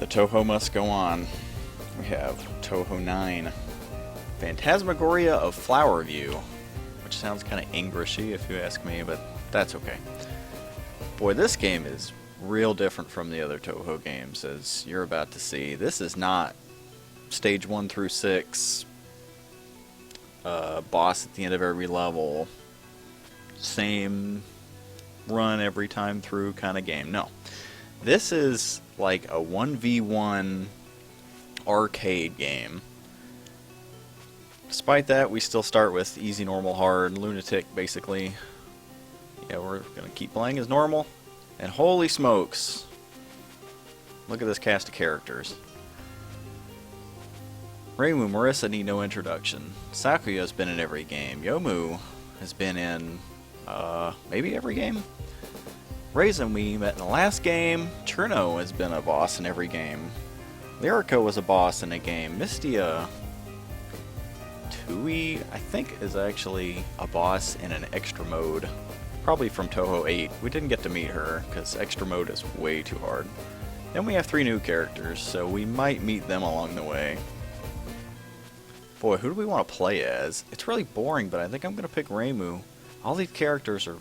Touhou must go on. We have Touhou 9. Phantasmagoria of Flower View, which sounds kind of Englishy if you ask me, but that's okay. Boy, this game is real different from the other Touhou games, as you're about to see. This is not stage 1 through 6, boss at the end of every level, same run every time through kind of game. No. This is like a 1v1 arcade game. Despite that, we still start with easy, normal, hard, lunatic, basically. Yeah, we're going to keep playing as normal. And holy smokes, look at this cast of characters. Reimu, Marissa need no introduction. Sakuya's been in every game. Yomu has been in, maybe every game? Raisin we met in the last game. Cherno has been a boss in every game. Lyrica was a boss in a game. Mystia Touhou, I think, is actually a boss in an extra mode. Probably from Touhou 8. We didn't get to meet her, because extra mode is way too hard. Then we have 3 new characters, so we might meet them along the way. Boy, who do we want to play as? It's really boring, but I think I'm going to pick Reimu. All these characters are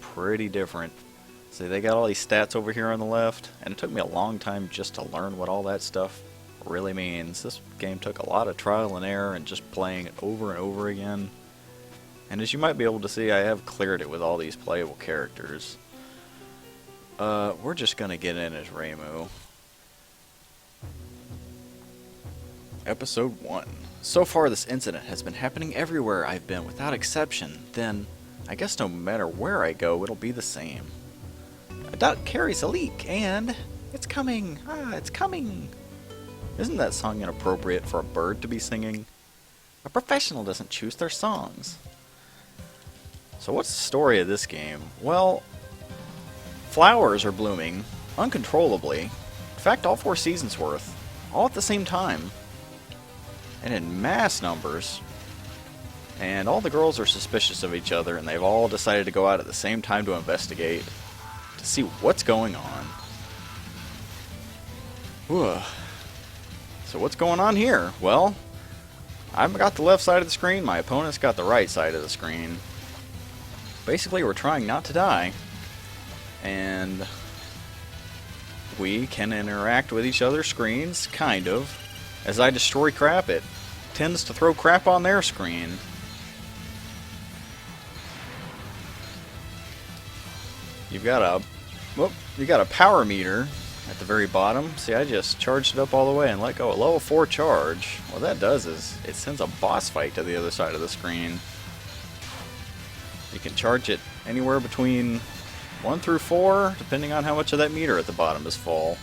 pretty different. See, they got all these stats over here on the left, and it took me a long time just to learn what all that stuff really means. This game took a lot of trial and error and just playing it over and over again. And as you might be able to see, I have cleared it with all these playable characters. We're just gonna get in as Reimu. Episode 1. So far this incident has been happening everywhere I've been without exception. Then, I guess no matter where I go, it'll be the same. A duck carries a leak, and it's coming. Ah, it's coming. Isn't that song inappropriate for a bird to be singing? A professional doesn't choose their songs. So what's the story of this game? Well, flowers are blooming uncontrollably. In fact, all 4 seasons worth. All at the same time. And in mass numbers. And all the girls are suspicious of each other, and they've all decided to go out at the same time to investigate. To see what's going on. Whew. So what's going on here? Well, I've got the left side of the screen, my opponent's got the right side of the screen. Basically, we're trying not to die. And we can interact with each other's screens, kind of. As I destroy crap, it tends to throw crap on their screen. You've got a power meter at the very bottom. See, I just charged it up all the way and let go. A level 4 charge. What that does is it sends a boss fight to the other side of the screen. You can charge it anywhere between 1 through 4, depending on how much of that meter at the bottom is full.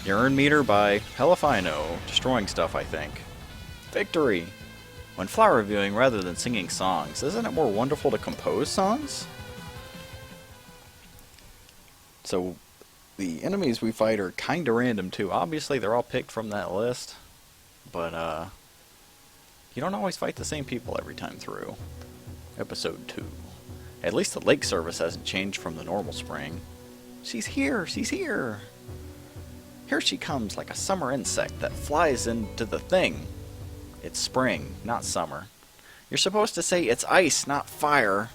You earn meter by, hell if I know, destroying stuff, I think. Victory! When flower reviewing rather than singing songs, isn't it more wonderful to compose songs? So, the enemies we fight are kinda random too. Obviously, they're all picked from that list. But, you don't always fight the same people every time through. Episode 2. At least the lake service hasn't changed from the normal spring. She's here! She's here! Here she comes like a summer insect that flies into the thing. It's spring, not summer. You're supposed to say it's ice, not fire.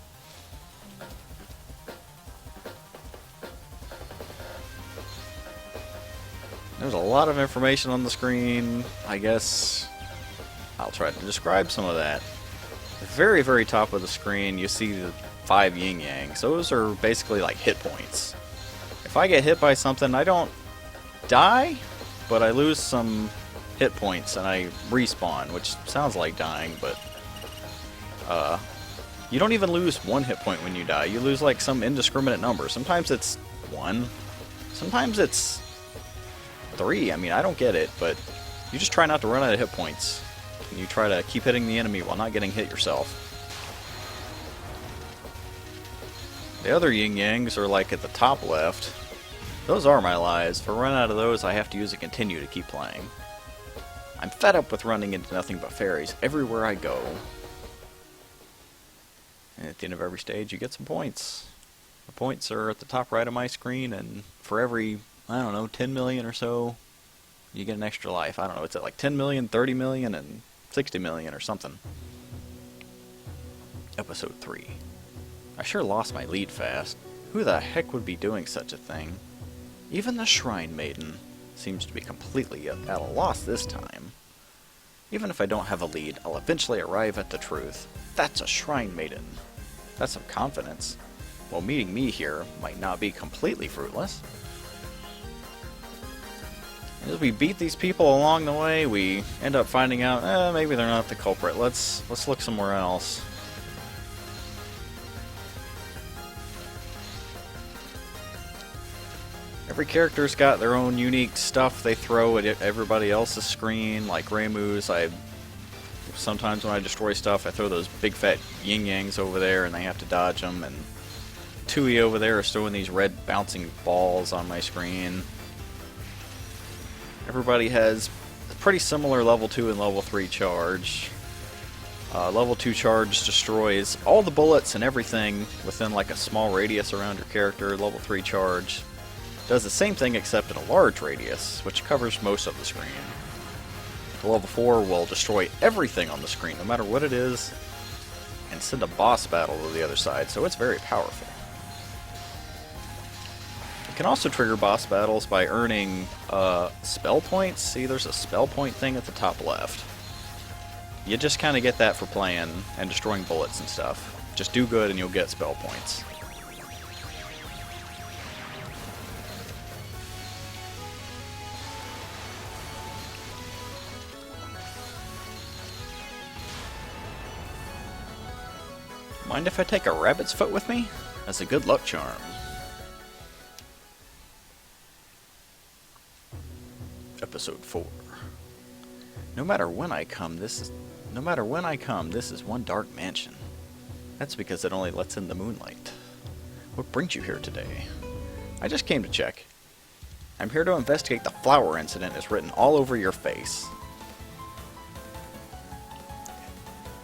There's a lot of information on the screen. I guess I'll try to describe some of that. The very, very top of the screen, you see the 5 yin-yangs. Those are basically like hit points. If I get hit by something, I don't die, but I lose some hit points and I respawn, which sounds like dying, but you don't even lose 1 hit point when you die. You lose like some indiscriminate number. Sometimes it's 1. Sometimes it's 3. I mean, I don't get it, but you just try not to run out of hit points. And you try to keep hitting the enemy while not getting hit yourself. The other yin-yangs are like at the top left. Those are my lives. If I run out of those, I have to use a continue to keep playing. I'm fed up with running into nothing but fairies everywhere I go. And at the end of every stage, you get some points. The points are at the top right of my screen, and for every I don't know, 10 million or so, you get an extra life. I don't know, it's at like 10 million, 30 million, and 60 million or something. Episode 3. I sure lost my lead fast. Who the heck would be doing such a thing? Even the Shrine Maiden seems to be completely at a loss this time. Even if I don't have a lead, I'll eventually arrive at the truth. That's a Shrine Maiden. That's some confidence. While meeting me here might not be completely fruitless. As we beat these people along the way, we end up finding out, maybe they're not the culprit. Let's look somewhere else. Every character's got their own unique stuff they throw at everybody else's screen. Like Reimu's, sometimes when I destroy stuff, I throw those big fat yin-yangs over there and they have to dodge them. And Touhou over there is throwing these red bouncing balls on my screen. Everybody has a pretty similar level 2 and level 3 charge. Level 2 charge destroys all the bullets and everything within like a small radius around your character. Level 3 charge does the same thing except in a large radius, which covers most of the screen. Level 4 will destroy everything on the screen, no matter what it is, and send a boss battle to the other side, so it's very powerful. You can also trigger boss battles by earning spell points. See, there's a spell point thing at the top left. You just kind of get that for playing and destroying bullets and stuff. Just do good and you'll get spell points. Mind if I take a rabbit's foot with me? That's a good luck charm. Episode 4. No matter when I come, this is one dark mansion. That's because it only lets in the moonlight. What brings you here today? I just came to check. I'm here to investigate the flower incident is written all over your face.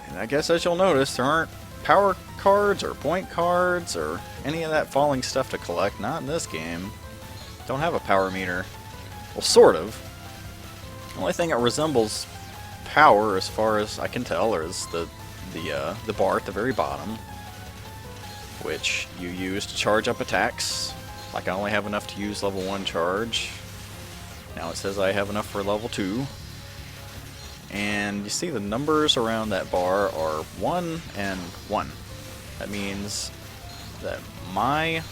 And I guess as you'll notice, there aren't power cards or point cards or any of that falling stuff to collect. Not in this game. Don't have a power meter. Well, sort of. The only thing it resembles power, as far as I can tell, is the bar at the very bottom, which you use to charge up attacks. Like I only have enough to use level 1 charge. Now it says I have enough for level 2. And you see the numbers around that bar are 1 and 1. That means that my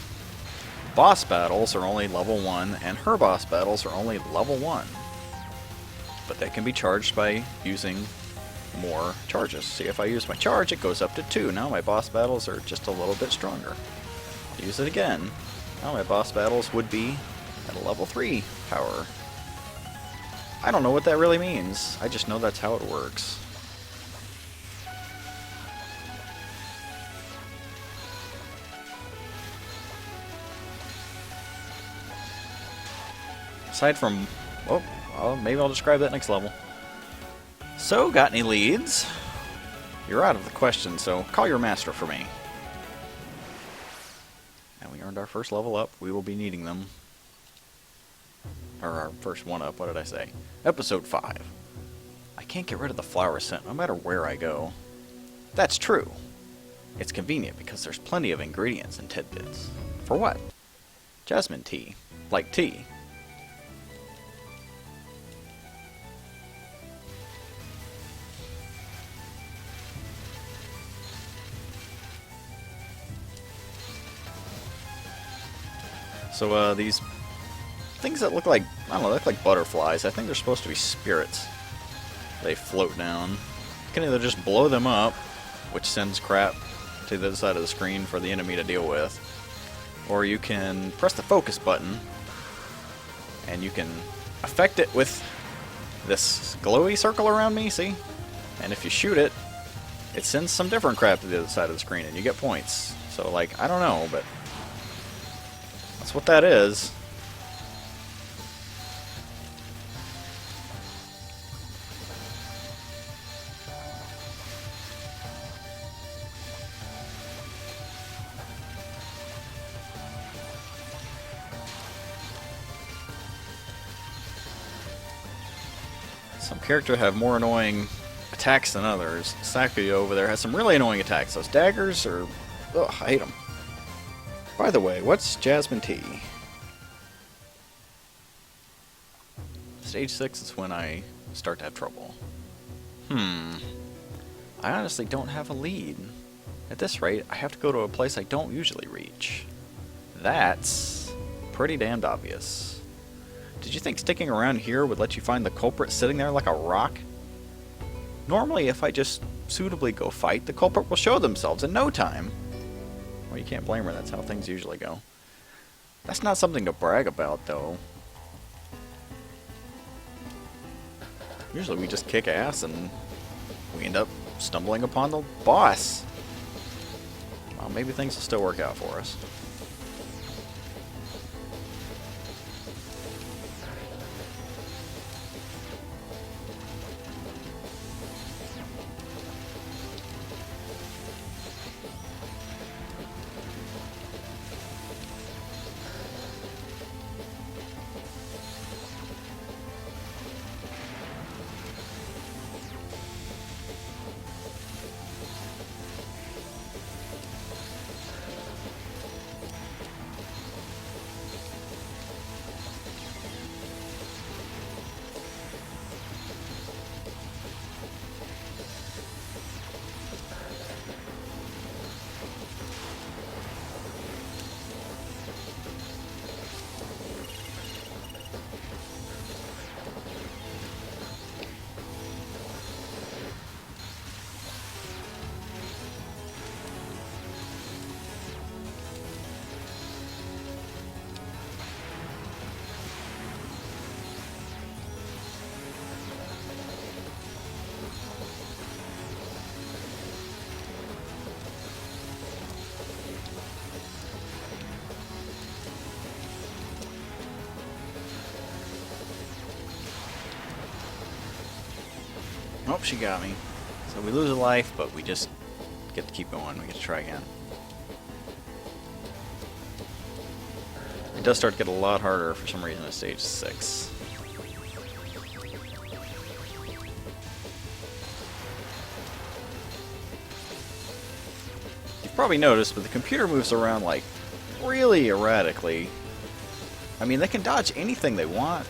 boss battles are only level 1 and her boss battles are only level 1. But they can be charged by using more charges. See, if I use my charge, it goes up to 2. Now my boss battles are just a little bit stronger. Use it again. Now my boss battles would be at a level 3 power. I don't know what that really means. I just know that's how it works. Aside from... oh, well, maybe I'll describe that next level. So, got any leads? You're out of the question, so call your master for me. And we earned our first level up. We will be needing them. Or our first one up, what did I say? Episode 5. I can't get rid of the flower scent no matter where I go. That's true. It's convenient because there's plenty of ingredients and tidbits. For what? Jasmine tea. Like tea. So, these things that look like, I don't know, they look like butterflies. I think they're supposed to be spirits. They float down. You can either just blow them up, which sends crap to the other side of the screen for the enemy to deal with, or you can press the focus button, and you can affect it with this glowy circle around me, see? And if you shoot it, it sends some different crap to the other side of the screen, and you get points. So, like, I don't know, but that's what that is. Some characters have more annoying attacks than others. Sakuya over there has some really annoying attacks. Those daggers are... ugh, I hate them. By the way, what's Jasmine Tea? Stage 6 is when I start to have trouble. I honestly don't have a lead. At this rate, I have to go to a place I don't usually reach. That's pretty damned obvious. Did you think sticking around here would let you find the culprit sitting there like a rock? Normally, if I just suitably go fight, the culprit will show themselves in no time. Well, you can't blame her, that's how things usually go. That's not something to brag about, though. Usually we just kick ass and we end up stumbling upon the boss. Well, maybe things will still work out for us. Oh, she got me. So we lose a life, but we just get to keep going. We get to try again. It does start to get a lot harder for some reason at stage 6. You've probably noticed, but the computer moves around like really erratically. I mean, they can dodge anything they want.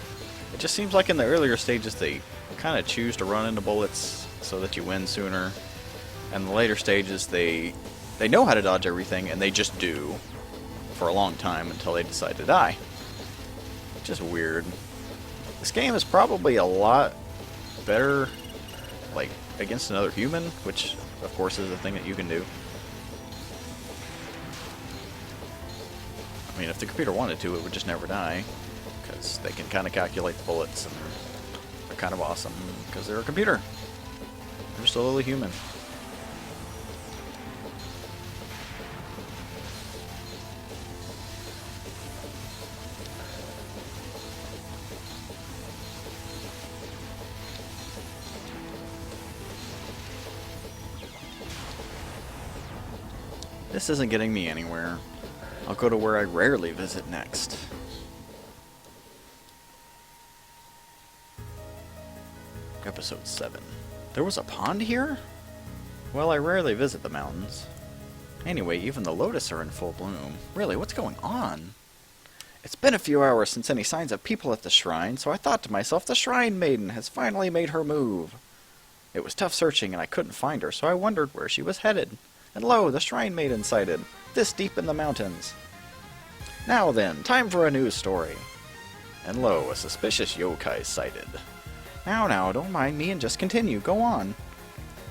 It just seems like in the earlier stages they kind of choose to run into bullets so that you win sooner. And the later stages they know how to dodge everything and they just do for a long time until they decide to die. Just weird. This game is probably a lot better like against another human, which of course is a thing that you can do. I mean, if the computer wanted to, it would just never die, because they can kind of calculate the bullets, and they're kind of awesome, because they're a computer. They're just a little human. This isn't getting me anywhere. I'll go to where I rarely visit next. Episode 7. There was a pond here? Well, I rarely visit the mountains. Anyway, even the lotus are in full bloom. Really, what's going on? It's been a few hours since any signs of people at the shrine, so I thought to myself, the Shrine Maiden has finally made her move. It was tough searching and I couldn't find her, so I wondered where she was headed. And lo, the Shrine Maiden sighted, this deep in the mountains. Now then, time for a news story. And lo, a suspicious yokai sighted. Now, don't mind me and just continue, go on.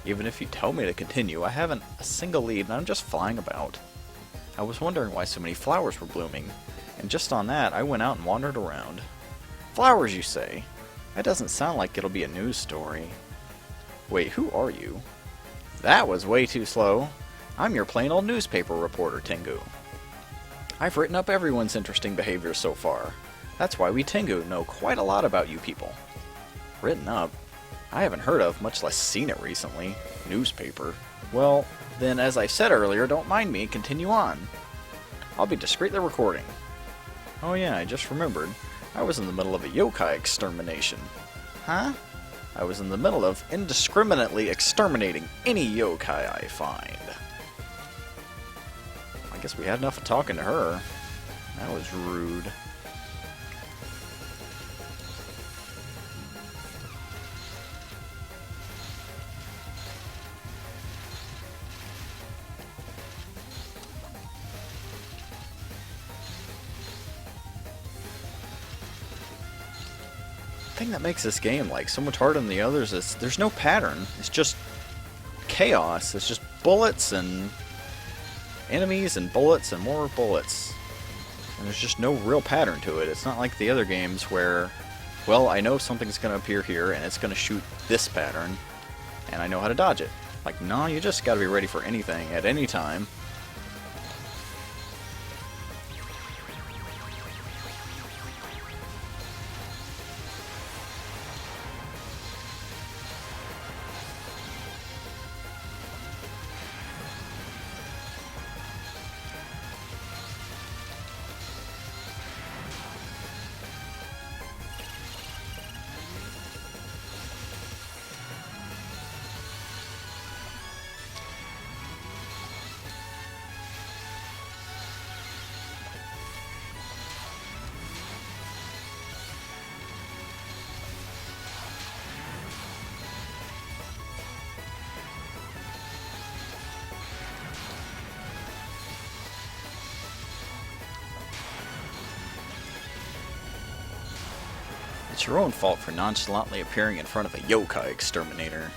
Even if you tell me to continue, I haven't a single lead and I'm just flying about. I was wondering why so many flowers were blooming, and just on that, I went out and wandered around. Flowers, you say? That doesn't sound like it'll be a news story. Wait, who are you? That was way too slow. I'm your plain old newspaper reporter, Tengu. I've written up everyone's interesting behavior so far. That's why we Tengu know quite a lot about you people. Written up? I haven't heard of, much less seen it recently. Newspaper. Well, then as I said earlier, don't mind me, continue on. I'll be discreetly recording. Oh yeah, I just remembered. I was in the middle of a yokai extermination. Huh? I was in the middle of indiscriminately exterminating any yokai I find. I guess we had enough of talking to her. That was rude. The thing that makes this game like so much harder than the others is there's no pattern. It's just chaos. It's just bullets and enemies and bullets and more bullets. And there's just no real pattern to it. It's not like the other games where, well, I know something's going to appear here and it's going to shoot this pattern and I know how to dodge it. Like, no, you just got to be ready for anything at any time. It's your own fault for nonchalantly appearing in front of a yokai exterminator.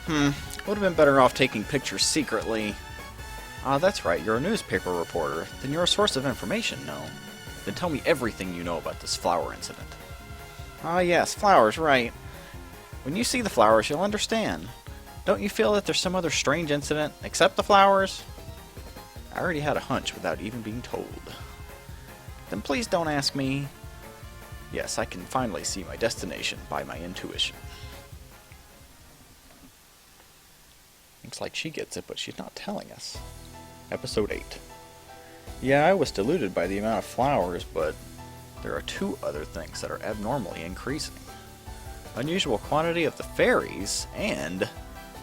Would have been better off taking pictures secretly. Ah, that's right, you're a newspaper reporter. Then you're a source of information, no? Then tell me everything you know about this flower incident. Ah, yes, flowers, right. When you see the flowers, you'll understand. Don't you feel that there's some other strange incident, except the flowers? I already had a hunch without even being told. Then please don't ask me. Yes, I can finally see my destination by my intuition. Looks like she gets it, but she's not telling us. Episode 8. Yeah, I was deluded by the amount of flowers, but there are two other things that are abnormally increasing. Unusual quantity of the fairies, and,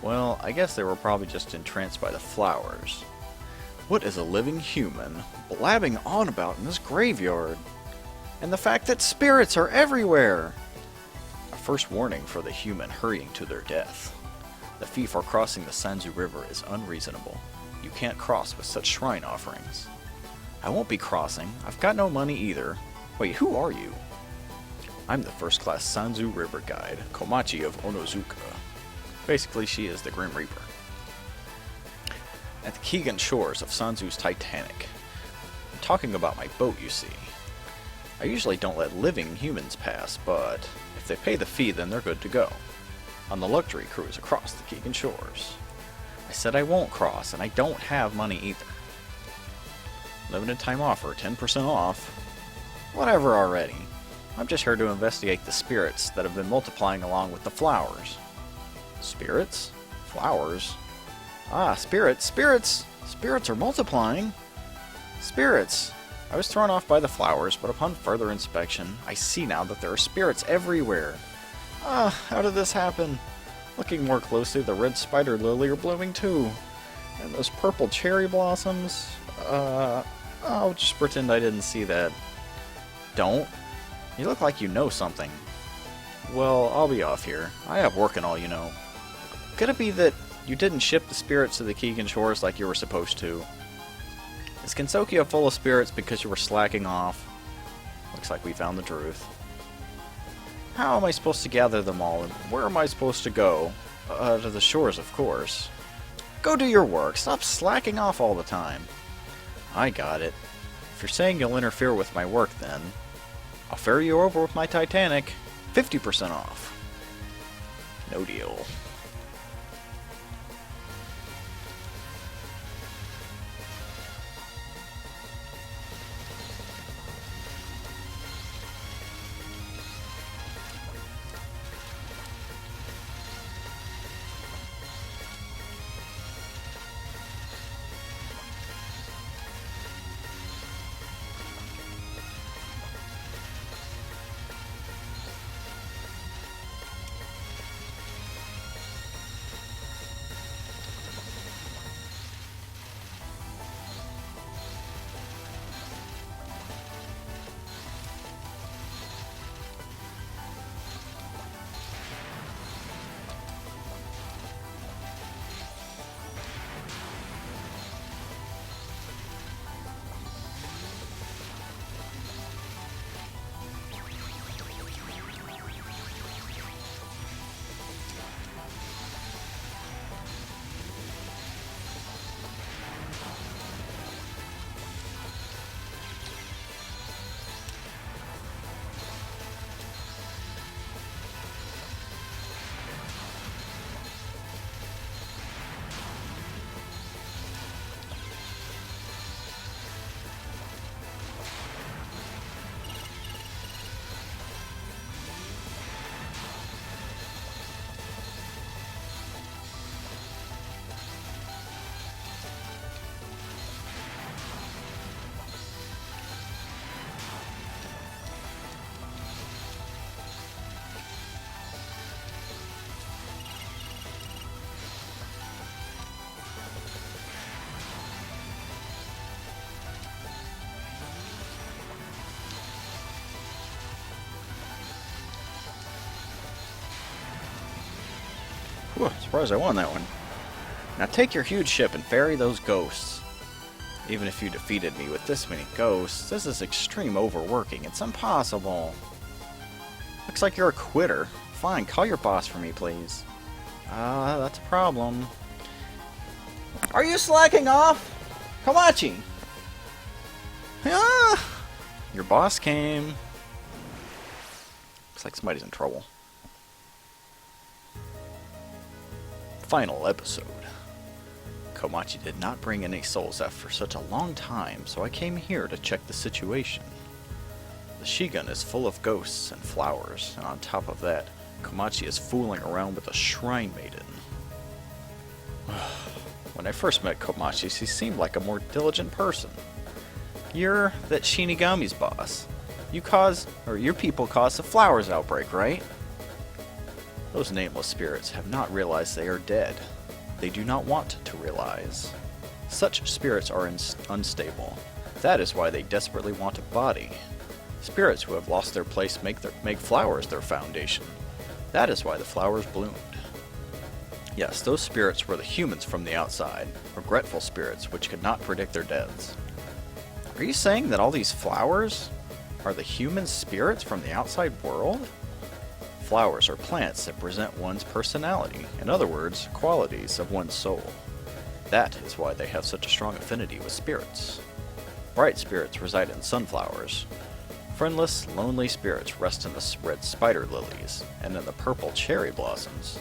well, I guess they were probably just entranced by the flowers. What is a living human blabbing on about in this graveyard? And the fact that spirits are everywhere! A first warning for the human hurrying to their death. The fee for crossing the Sanzu River is unreasonable. You can't cross with such shrine offerings. I won't be crossing. I've got no money either. Wait, who are you? I'm the first-class Sanzu River guide, Komachi of Onozuka. Basically, she is the Grim Reaper. At the Keegan shores of Sanzu's Titanic. I'm talking about my boat, you see. I usually don't let living humans pass, but if they pay the fee, then they're good to go. On the luxury cruise across the Keegan shores. I said I won't cross, and I don't have money either. Limited time offer, 10% off. Whatever already. I'm just here to investigate the spirits that have been multiplying along with the flowers. Spirits? Flowers? Ah, spirits! Spirits! Spirits are multiplying! Spirits! I was thrown off by the flowers, but upon further inspection, I see now that there are spirits everywhere. Ah, how did this happen? Looking more closely, the red spider lily are blooming too. And those purple cherry blossoms... I'll just pretend I didn't see that. Don't. You look like you know something. Well, I'll be off here. I have work and all, you know. Could it be that you didn't ship the spirits to the Keegan shores like you were supposed to? Is Kensokia full of spirits because you were slacking off? Looks like we found the truth. How am I supposed to gather them all, and where am I supposed to go? To the shores, of course. Go do your work. Stop slacking off all the time. I got it. If you're saying you'll interfere with my work, then I'll ferry you over with my Titanic. 50% off. No deal. Whew, surprised I won that one. Now take your huge ship and ferry those ghosts. Even if you defeated me with this many ghosts, this is extreme overworking. It's impossible. Looks like you're a quitter. Fine, call your boss for me, please. That's a problem. Are you slacking off? Komachi! Ah! Your boss came. Looks like somebody's in trouble. Final episode. Komachi did not bring any souls after such a long time, so I came here to check the situation. The Shigun is full of ghosts and flowers, and on top of that, Komachi is fooling around with a shrine maiden. When I first met Komachi, she seemed like a more diligent person. You're that Shinigami's boss. Your people caused the flowers outbreak, right? Those nameless spirits have not realized they are dead. They do not want to realize. Such spirits are unstable. That is why they desperately want a body. Spirits who have lost their place make flowers their foundation. That is why the flowers bloomed. Yes, those spirits were the humans from the outside, regretful spirits which could not predict their deaths. Are you saying that all these flowers are the human spirits from the outside world? Flowers are plants that present one's personality, in other words, qualities of one's soul. That is why they have such a strong affinity with spirits. Bright spirits reside in sunflowers. Friendless, lonely spirits rest in the red spider lilies, and in the purple cherry blossoms.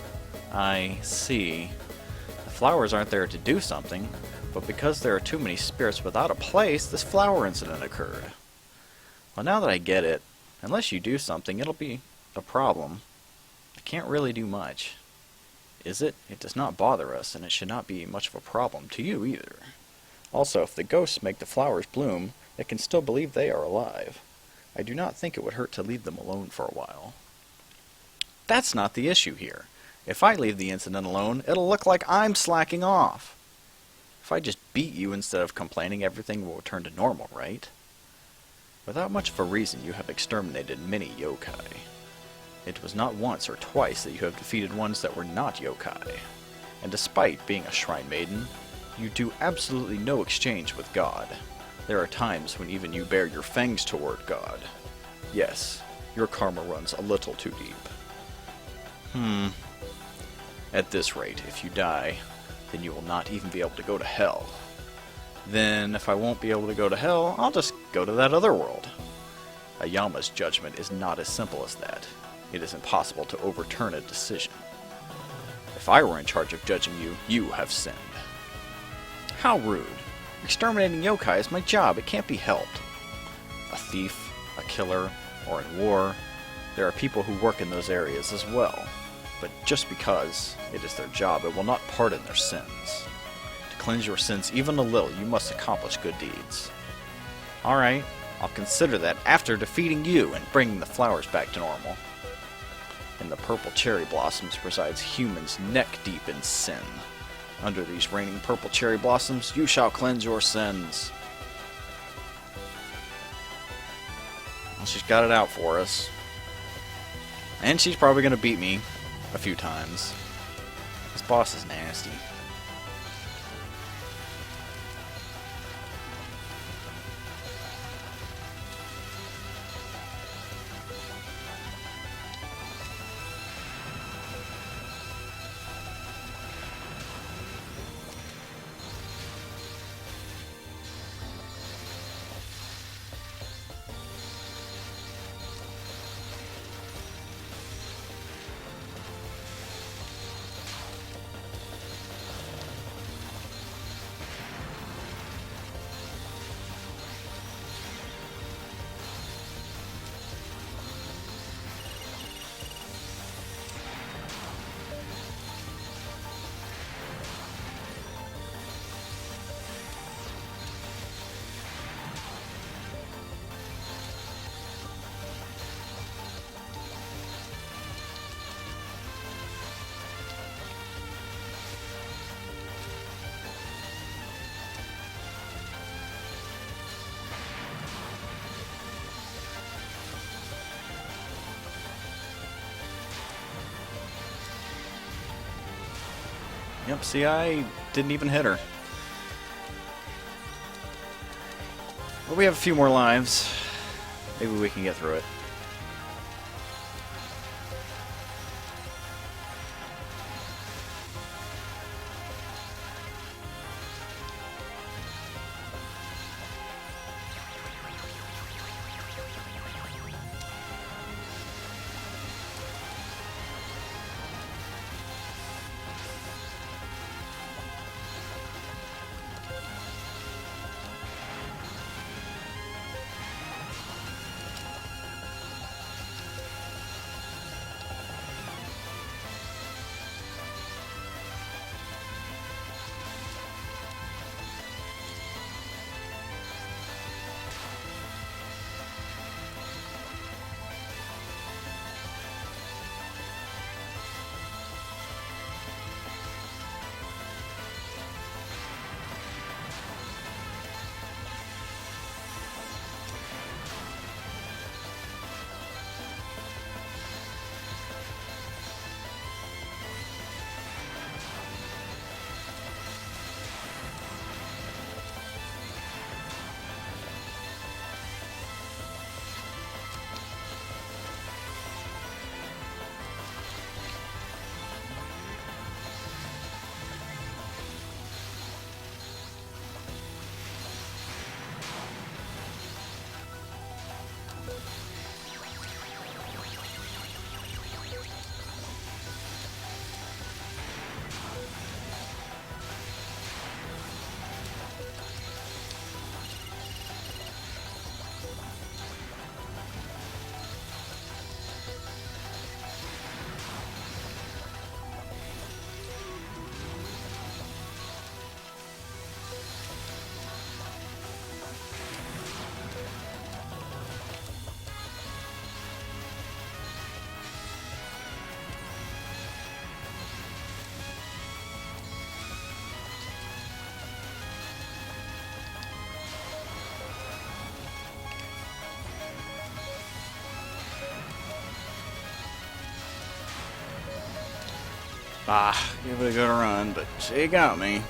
I see. The flowers aren't there to do something, but because there are too many spirits without a place, this flower incident occurred. Well, now that I get it, unless you do something, it'll be a problem. I can't really do much. Is it? It does not bother us, and it should not be much of a problem to you either. Also, if the ghosts make the flowers bloom, they can still believe they are alive. I do not think it would hurt to leave them alone for a while. That's not the issue here. If I leave the incident alone, it'll look like I'm slacking off. If I just beat you instead of complaining, everything will return to normal, right? Without much of a reason, you have exterminated many yokai. It was not once or twice that you have defeated ones that were not yokai. And despite being a shrine maiden, you do absolutely no exchange with God. There are times when even you bare your fangs toward God. Yes, your karma runs a little too deep. At this rate, if you die, then you will not even be able to go to hell. Then, if I won't be able to go to hell, I'll just go to that other world. A Yama's judgment is not as simple as that. It is impossible to overturn a decision. If I were in charge of judging you, you have sinned. How rude. Exterminating yokai is my job. It can't be helped. A thief, a killer, or in war, there are people who work in those areas as well. But just because it is their job, it will not pardon their sins. To cleanse your sins even a little, you must accomplish good deeds. Alright, I'll consider that after defeating you and bringing the flowers back to normal. In the purple cherry blossoms resides humans neck-deep in sin. Under these raining purple cherry blossoms, you shall cleanse your sins. Well, she's got it out for us. And she's probably going to beat me a few times. This boss is nasty. Yep, see, I didn't even hit her. But we have a few more lives. Maybe we can get through it. Ah, give it a good run, but she got me.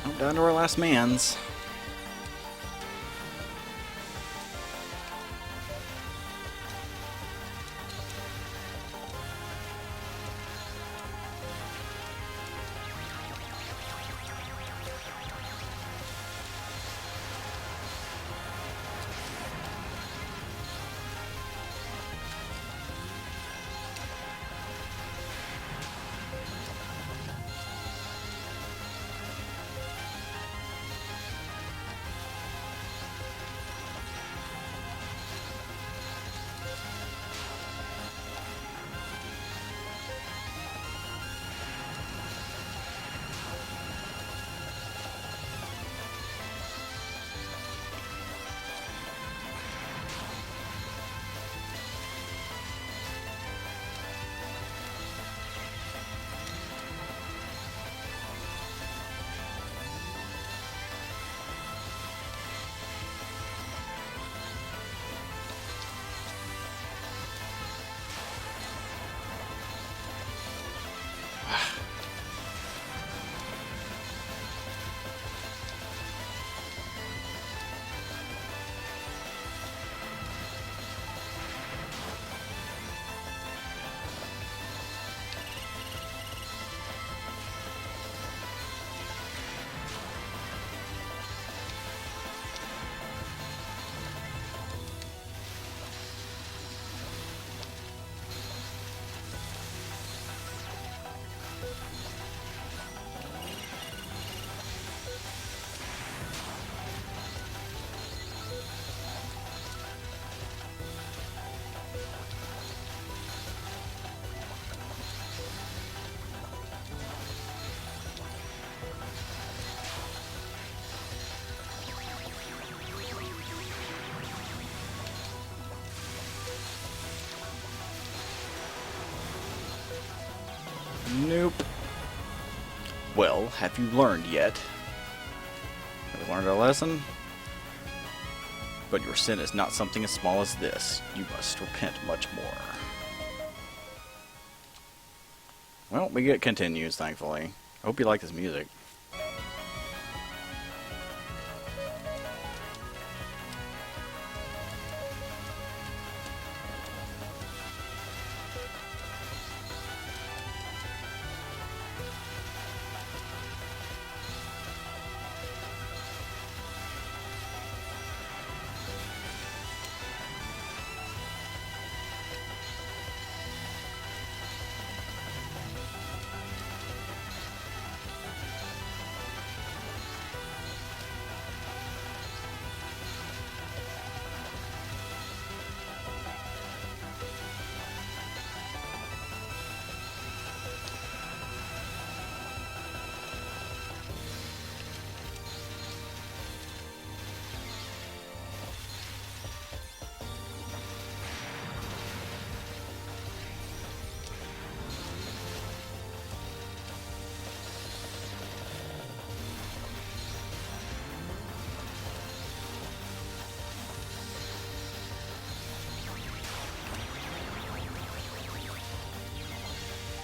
Oh, down to our last mans. Nope. Well, have you learned yet? Have we learned our lesson? But your sin is not something as small as this. You must repent much more. Well, we get continues, thankfully. I hope you like this music.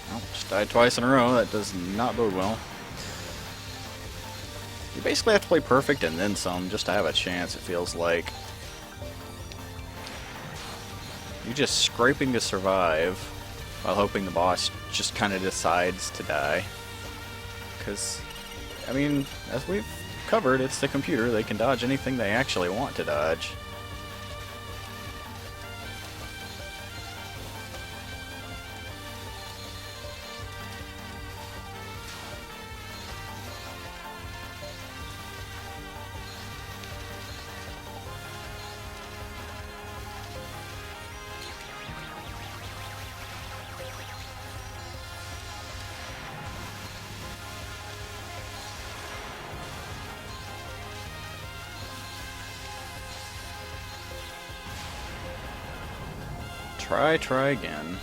Well, just died twice in a row. That does not bode well. You basically have to play perfect and then some just to have a chance, it feels like. You're just scraping to survive while hoping the boss just kind of decides to die. Because, I mean, as we've covered, it's the computer. They can dodge anything they actually want to dodge. Try again.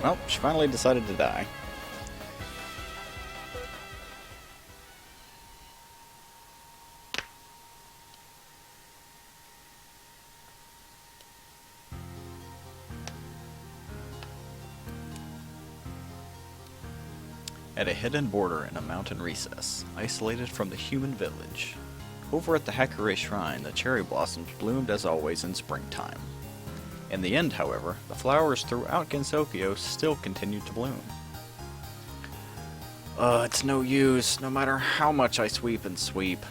Well, she finally decided to die. At a hidden border in a mountain recess, isolated from the human village. Over at the Hakurei Shrine, the cherry blossoms bloomed as always in springtime. In the end, however, the flowers throughout Gensokyo still continued to bloom. It's no use, no matter how much I sweep and sweep.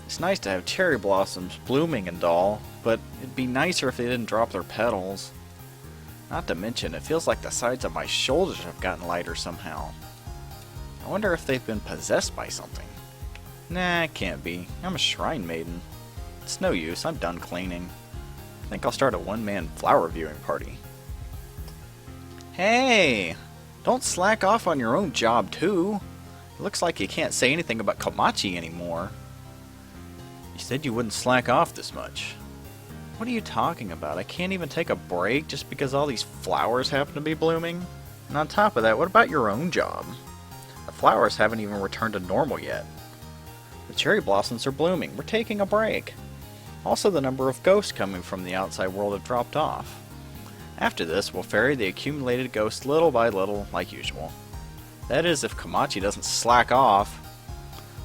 It's nice to have cherry blossoms blooming and all, but it'd be nicer if they didn't drop their petals. Not to mention, it feels like the sides of my shoulders have gotten lighter somehow. I wonder if they've been possessed by something. Nah, it can't be. I'm a shrine maiden. It's no use, I'm done cleaning. I think I'll start a one-man flower viewing party. Hey! Don't slack off on your own job, too. It looks like you can't say anything about Komachi anymore. You said you wouldn't slack off this much. What are you talking about? I can't even take a break just because all these flowers happen to be blooming? And on top of that, what about your own job? The flowers haven't even returned to normal yet. The cherry blossoms are blooming. We're taking a break. Also, the number of ghosts coming from the outside world have dropped off. After this, we'll ferry the accumulated ghosts little by little, like usual. That is, if Komachi doesn't slack off.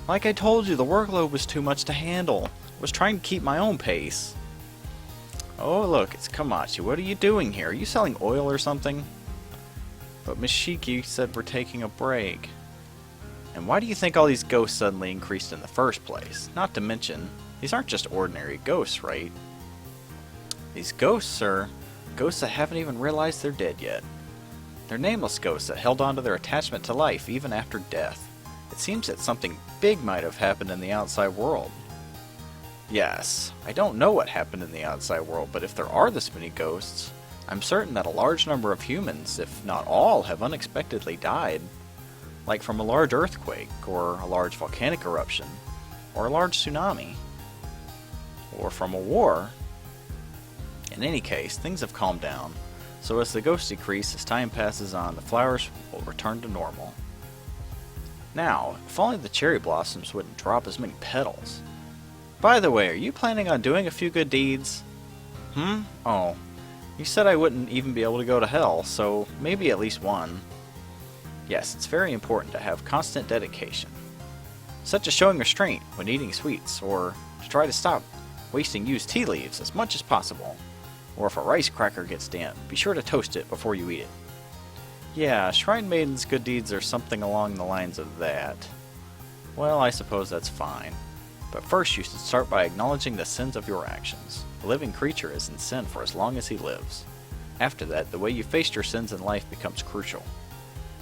Like I told you, the workload was too much to handle. I was trying to keep my own pace. Oh, look, it's Komachi. What are you doing here? Are you selling oil or something? But Miss Shiki said we're taking a break. And why do you think all these ghosts suddenly increased in the first place? Not to mention, these aren't just ordinary ghosts, right? These ghosts are ghosts that haven't even realized they're dead yet. They're nameless ghosts that held on to their attachment to life even after death. It seems that something big might have happened in the outside world. Yes, I don't know what happened in the outside world, but if there are this many ghosts, I'm certain that a large number of humans, if not all, have unexpectedly died. Like from a large earthquake, or a large volcanic eruption, or a large tsunami, or from a war. In any case, things have calmed down, so as the ghosts decrease as time passes on, the flowers will return to normal. Now, if only the cherry blossoms wouldn't drop as many petals. By the way, are you planning on doing a few good deeds? Oh, you said I wouldn't even be able to go to hell, so maybe at least one. Yes, it's very important to have constant dedication, such as showing restraint when eating sweets, or to try to stop wasting used tea leaves as much as possible. Or if a rice cracker gets damp, be sure to toast it before you eat it. Yeah, Shrine Maiden's good deeds are something along the lines of that. Well, I suppose that's fine. But first you should start by acknowledging the sins of your actions. A living creature is in sin for as long as he lives. After that, the way you faced your sins in life becomes crucial.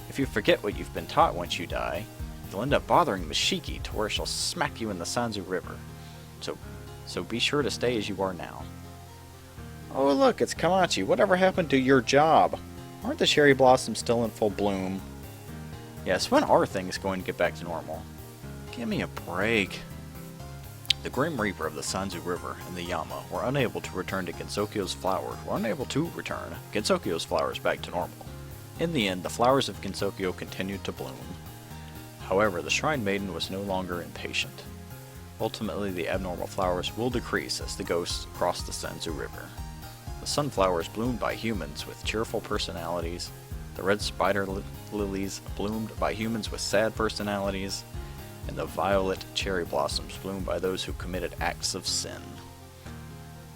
If you forget what you've been taught once you die, you'll end up bothering Miss Shiki to where she'll smack you in the Sanzu River. So be sure to stay as you are now. Oh look, it's Komachi. Whatever happened to your job? Aren't the cherry blossoms still in full bloom? Yes, when are things going to get back to normal? Give me a break. The Grim Reaper of the Sanzu River and the Yama were unable to return Gensokyo's flowers back to normal. In the end, the flowers of Gensokyo continued to bloom. However, the Shrine Maiden was no longer impatient. Ultimately, the abnormal flowers will decrease as the ghosts cross the Sanzu River. The sunflowers bloomed by humans with cheerful personalities. The red spider lilies bloomed by humans with sad personalities. And the violet cherry blossoms bloomed by those who committed acts of sin.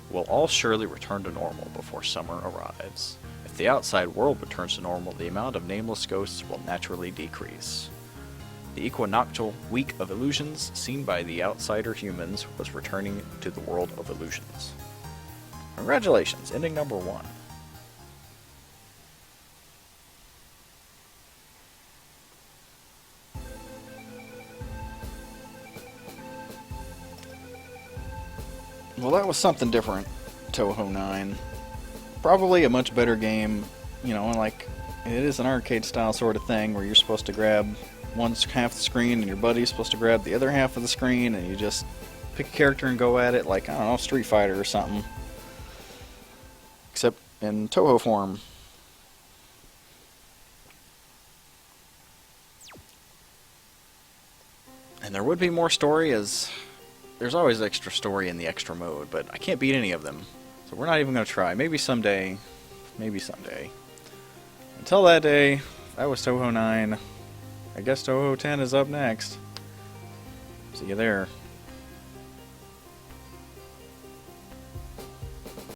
We'll all surely return to normal before summer arrives. If the outside world returns to normal, the amount of nameless ghosts will naturally decrease. The equinoctial week of illusions seen by the outsider humans was returning to the world of illusions. Congratulations, ending number 1. Well, that was something different, Touhou 9. Probably a much better game, you know, like, it is an arcade style sort of thing where you're supposed to grab one half of the screen and your buddy's supposed to grab the other half of the screen and you just pick a character and go at it like, I don't know, Street Fighter or something. Except in Touhou form. And there would be more story, as there's always extra story in the extra mode, but I can't beat any of them. So we're not even going to try. Maybe someday. Maybe someday. Until that day, that was Touhou 9. I guess Touhou 10 is up next. See you there.